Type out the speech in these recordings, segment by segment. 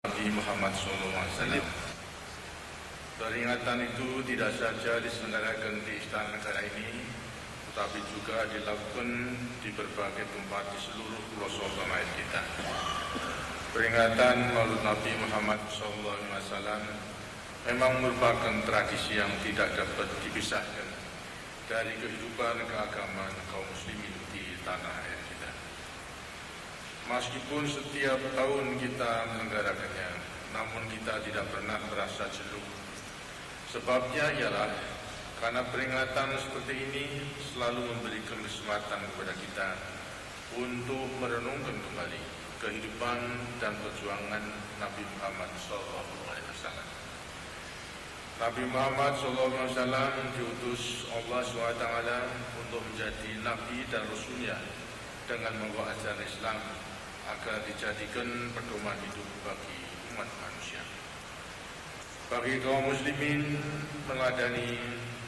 Nabi Muhammad SAW. Peringatan itu tidak saja diselenggarakan di Istana Negara ini, tetapi juga dilakukan di berbagai tempat di seluruh pelosok tanah air kita. Peringatan Maulid Nabi Muhammad SAW memang merupakan tradisi yang tidak dapat dipisahkan dari kehidupan keagamaan kaum muslimin di tanah air kita. Meskipun setiap tahun kita menyelenggarakannya, namun kita tidak pernah merasa jenuh. Sebabnya ialah karena peringatan seperti ini selalu memberikan kesempatan kepada kita untuk merenungkan kembali kehidupan dan perjuangan Nabi Muhammad SAW. Nabi Muhammad SAW diutus Allah SWT untuk menjadi Nabi dan Rasulnya dengan membawa ajaran Islam agar dijadikan pedoman hidup bagi umat manusia. Bagi kaum muslimin, meladani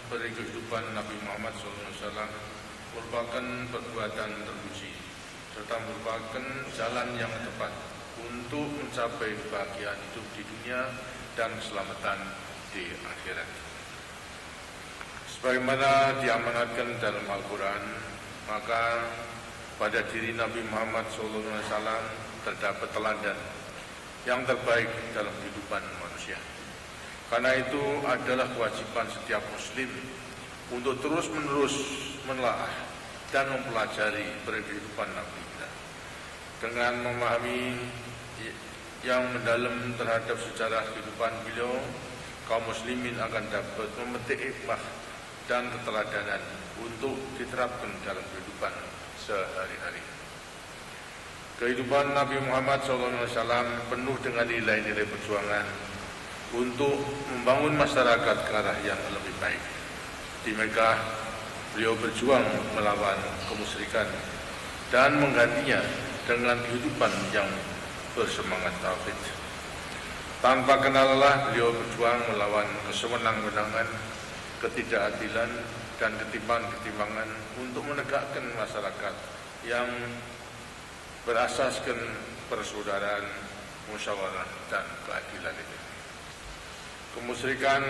peri kehidupan Nabi Muhammad SAW merupakan perbuatan terpuji serta merupakan jalan yang tepat untuk mencapai kebahagiaan hidup di dunia dan keselamatan di akhirat. Sebagaimana diamanatkan dalam Al-Quran, maka pada diri Nabi Muhammad SAW terdapat teladan yang terbaik dalam kehidupan manusia. Karena itu adalah kewajiban setiap muslim untuk terus-menerus menelaah dan mempelajari kehidupan Nabi kita. Dengan memahami yang mendalam terhadap sejarah kehidupan beliau, kaum muslimin akan dapat memetik hikmah dan keteladanan untuk diterapkan dalam kehidupan sehari-hari. Kehidupan Nabi Muhammad SAW penuh dengan nilai-nilai perjuangan untuk membangun masyarakat ke arah yang lebih baik. Di Mekah, beliau berjuang melawan kemusyrikan dan menggantinya dengan kehidupan yang bersemangat tauhid. Tanpa kenal lelah, beliau berjuang melawan kesewenang-wenangan, ketidakadilan, dan ketimpangan-ketimpangan untuk menegakkan masyarakat yang berasaskan persaudaraan, musyawarah, dan keadilan itu. Kemusyrikan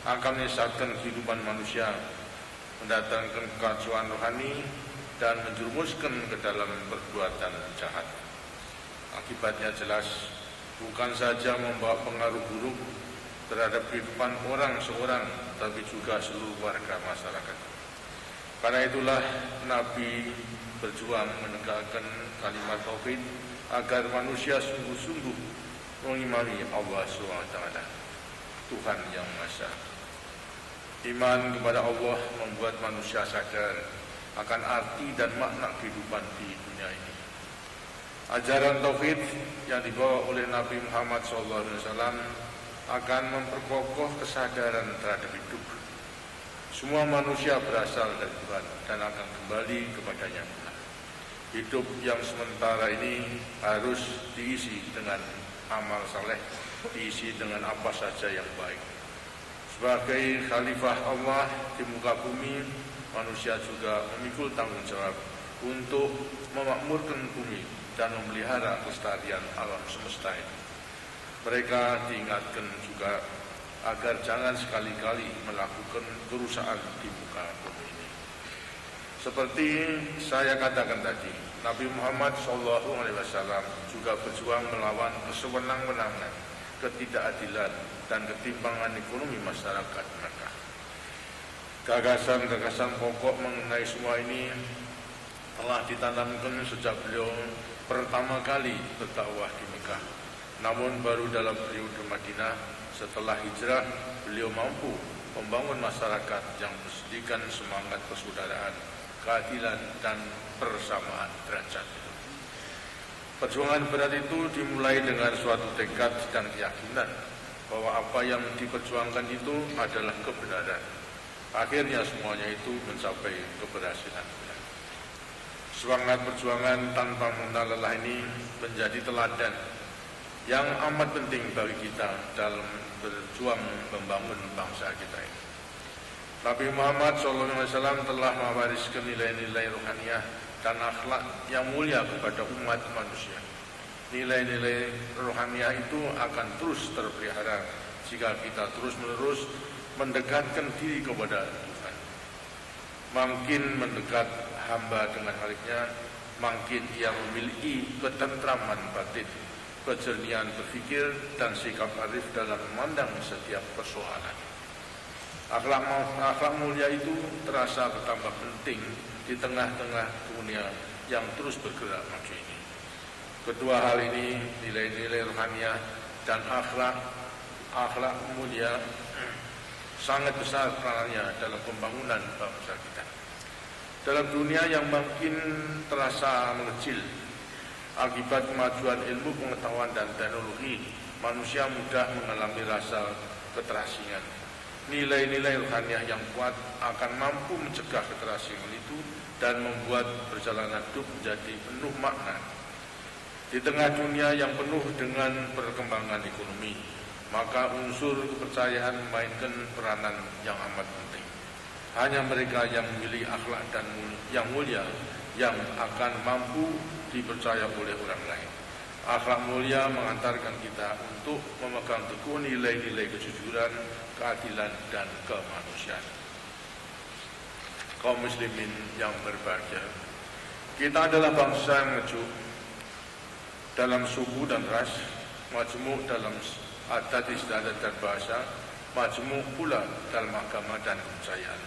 akan menyesatkan kehidupan manusia, mendatangkan kekacauan rohani, dan menjerumuskan ke dalam perbuatan jahat. Akibatnya jelas, bukan saja membawa pengaruh buruk terhadap kehidupan orang seorang, tapi juga seluruh warga masyarakat. Karena itulah Nabi berjuang menegakkan kalimat tauhid agar manusia sungguh-sungguh mengimani Allah SWT, Tuhan yang Maha Esa. Iman kepada Allah membuat manusia sadar akan arti dan makna kehidupan di dunia ini. Ajaran tauhid yang dibawa oleh Nabi Muhammad SAW akan memperkokoh kesadaran terhadap hidup. Semua manusia berasal dari Tuhan dan akan kembali kepadanya. Hidup yang sementara ini harus diisi dengan amal saleh, diisi dengan apa saja yang baik. Sebagai khalifah Allah di muka bumi, manusia juga memikul tanggung jawab untuk memakmurkan bumi dan memelihara kelestarian alam semesta ini. Mereka diingatkan juga agar jangan sekali-kali melakukan kerusakan di muka bumi ini. Seperti saya katakan tadi, Nabi Muhammad SAW juga berjuang melawan kesewenang-wenangan, ketidakadilan, dan ketimpangan ekonomi masyarakat mereka. Gagasan-gagasan pokok mengenai semua ini telah ditanamkan sejak beliau pertama kali berdakwah di Mekah. Namun baru dalam periode Madinah setelah hijrah, beliau mampu membangun masyarakat yang bersedikan semangat persaudaraan, keadilan, dan persamaan derajat. Perjuangan berat itu dimulai dengan suatu tekad dan keyakinan bahwa apa yang diperjuangkan itu adalah kebenaran. Akhirnya semuanya itu mencapai keberhasilan. Semangat perjuangan tanpa mengenal lelah ini menjadi teladan yang amat penting bagi kita dalam berjuang membangun bangsa kita ini. Nabi Muhammad SAW telah mewariskan nilai-nilai rohaniah dan akhlak yang mulia kepada umat manusia. Nilai-nilai rohaniah itu akan terus terpelihara jika kita terus-menerus mendekatkan diri kepada Tuhan. Makin mendekat hamba dengan haliknya, makin ia memiliki ketentraman batin, kejernihan berpikir, dan sikap arif dalam memandang setiap persoalan. Akhlak mulia itu terasa bertambah penting di tengah-tengah dunia yang terus bergerak maju ini. Kedua hal ini, nilai-nilai rohaniah dan akhlak mulia, sangat besar peranannya dalam pembangunan bangsa kita. Dalam dunia yang makin terasa mengecil akibat kemajuan ilmu pengetahuan dan teknologi, manusia mudah mengalami rasa keterasingan. Nilai-nilai rohaniah yang kuat akan mampu mencegah keterasingan itu dan membuat perjalanan hidup menjadi penuh makna. Di tengah dunia yang penuh dengan perkembangan ekonomi, maka unsur kepercayaan memainkan peranan yang amat penting. Hanya mereka yang memiliki akhlak dan yang mulia yang akan mampu dipercaya oleh orang lain. Akhlak mulia mengantarkan kita untuk memegang teguh nilai-nilai kejujuran, keadilan, dan kemanusiaan. Kaum muslimin yang berbahagia, kita adalah bangsa yang maju dalam suku dan ras, majmuk dalam adat istiadat dan bahasa, majmuk pula dalam agama dan kepercayaan.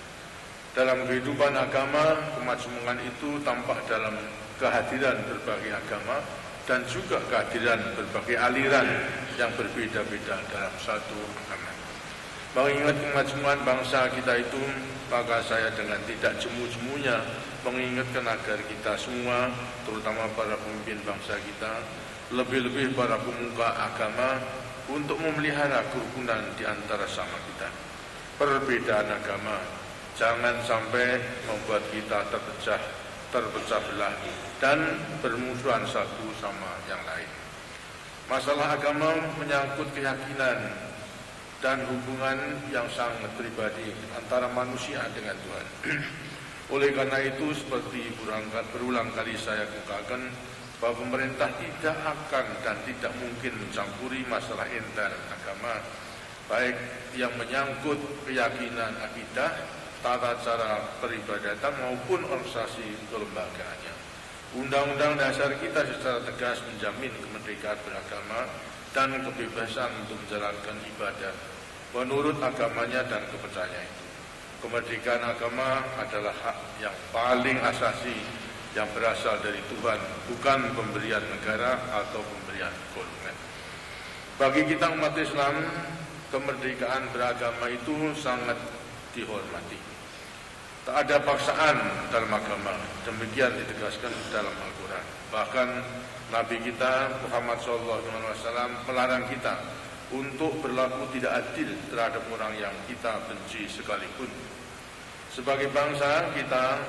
Dalam kehidupan agama, kemajmukan itu tampak dalam kehadiran berbagai agama dan juga kehadiran berbagai aliran yang berbeda-beda dalam satu agama. Mengingat kemajuan bangsa kita itu, maka saya dengan tidak jemu-jemunya mengingatkan agar kita semua, terutama para pemimpin bangsa kita, lebih-lebih para pemuka agama, untuk memelihara kerukunan di antara sama kita. Perbedaan agama jangan sampai membuat kita terpecah belah dan bermusuhan satu sama yang lain. Masalah agama menyangkut keyakinan dan hubungan yang sangat pribadi antara manusia dengan Tuhan. Oleh karena itu, seperti berulang kali saya katakan, bahwa pemerintah tidak akan dan tidak mungkin mencampuri masalah internal agama, baik yang menyangkut keyakinan akidah, tata cara peribadatan maupun organisasi kelembagaannya. Undang-undang dasar kita secara tegas menjamin kemerdekaan beragama dan kebebasan untuk menjalankan ibadah menurut agamanya dan kepercayaan itu. Kemerdekaan agama adalah hak yang paling asasi yang berasal dari Tuhan, bukan pemberian negara atau pemberian golongan. Bagi kita umat Islam, kemerdekaan beragama itu sangat dihormati. Tak ada paksaan dalam agama, demikian ditegaskan dalam Al-Quran. Bahkan Nabi kita Muhammad SAW melarang kita untuk berlaku tidak adil terhadap orang yang kita benci sekalipun. Sebagai bangsa kita,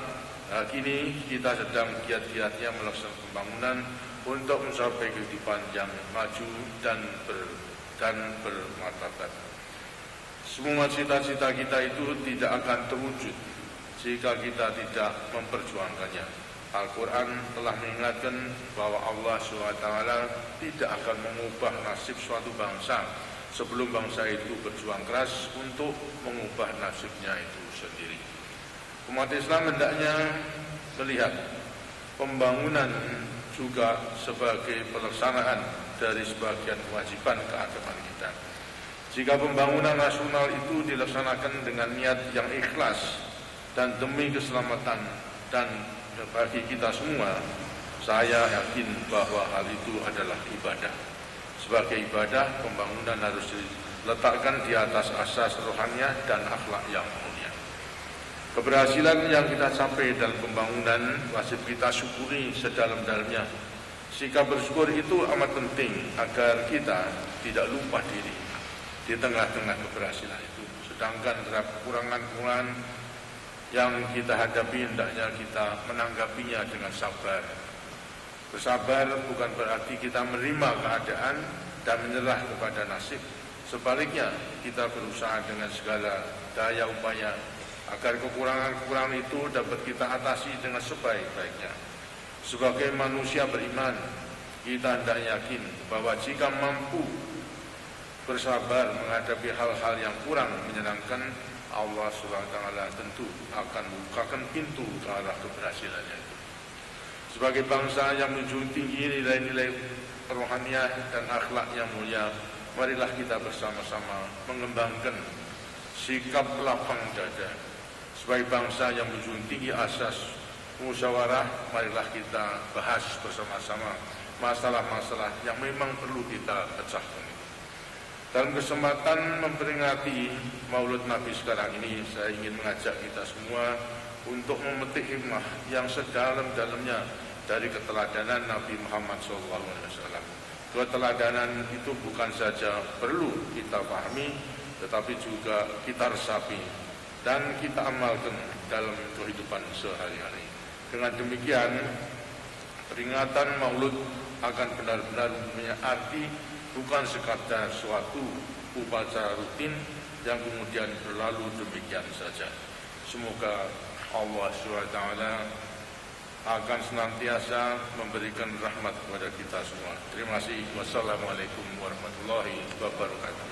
kini kita sedang giat-giatnya melaksanakan pembangunan untuk mencapai kehidupan yang maju dan bermartabat. Semua cita-cita kita itu tidak akan terwujud jika kita tidak memperjuangkannya. Al-Quran telah mengingatkan bahwa Allah SWT tidak akan mengubah nasib suatu bangsa sebelum bangsa itu berjuang keras untuk mengubah nasibnya itu sendiri. Umat Islam hendaknya melihat pembangunan juga sebagai pelaksanaan dari sebagian kewajiban keagamaan kita. Jika pembangunan nasional itu dilaksanakan dengan niat yang ikhlas dan demi keselamatan dan bagi kita semua, saya yakin bahwa hal itu adalah ibadah. Sebagai ibadah, pembangunan harus diletakkan di atas asas rohaniah dan akhlak yang mulia. Keberhasilan yang kita capai dalam pembangunan wajib kita syukuri sedalam-dalamnya. Sikap bersyukur itu amat penting agar kita tidak lupa diri di tengah-tengah keberhasilan itu. Sedangkan terhadap kekurangan-kekurangan yang kita hadapi, hendaknya kita menanggapinya dengan sabar. Bersabar bukan berarti kita menerima keadaan dan menyerah kepada nasib. Sebaliknya, kita berusaha dengan segala daya upaya agar kekurangan-kekurangan itu dapat kita atasi dengan sebaik-baiknya. Sebagai manusia beriman, kita hendak yakin bahwa jika mampu bersabar menghadapi hal-hal yang kurang menyenangkan, Allah SWT tentu akan membukakan pintu ke arah keberhasilannya. Sebagai bangsa yang menjunjung tinggi nilai-nilai rohaniah dan akhlak yang mulia, marilah kita bersama-sama mengembangkan sikap lapang dada. Sebagai bangsa yang menjunjung tinggi asas musyawarah, marilah kita bahas bersama-sama masalah-masalah yang memang perlu kita pecahkan. Dalam kesempatan memperingati Maulud Nabi sekarang ini, saya ingin mengajak kita semua untuk memetik hikmah yang sedalam-dalamnya dari keteladanan Nabi Muhammad SAW. Keteladanan itu bukan saja perlu kita pahami, tetapi juga kita resapi dan kita amalkan dalam kehidupan sehari-hari. Dengan demikian, peringatan Maulud akan benar-benar mempunyai arti, bukan sekadar suatu upacara rutin yang kemudian berlalu demikian saja. Semoga Allah SWT akan senantiasa memberikan rahmat kepada kita semua. Terima kasih. Wassalamualaikum warahmatullahi wabarakatuh.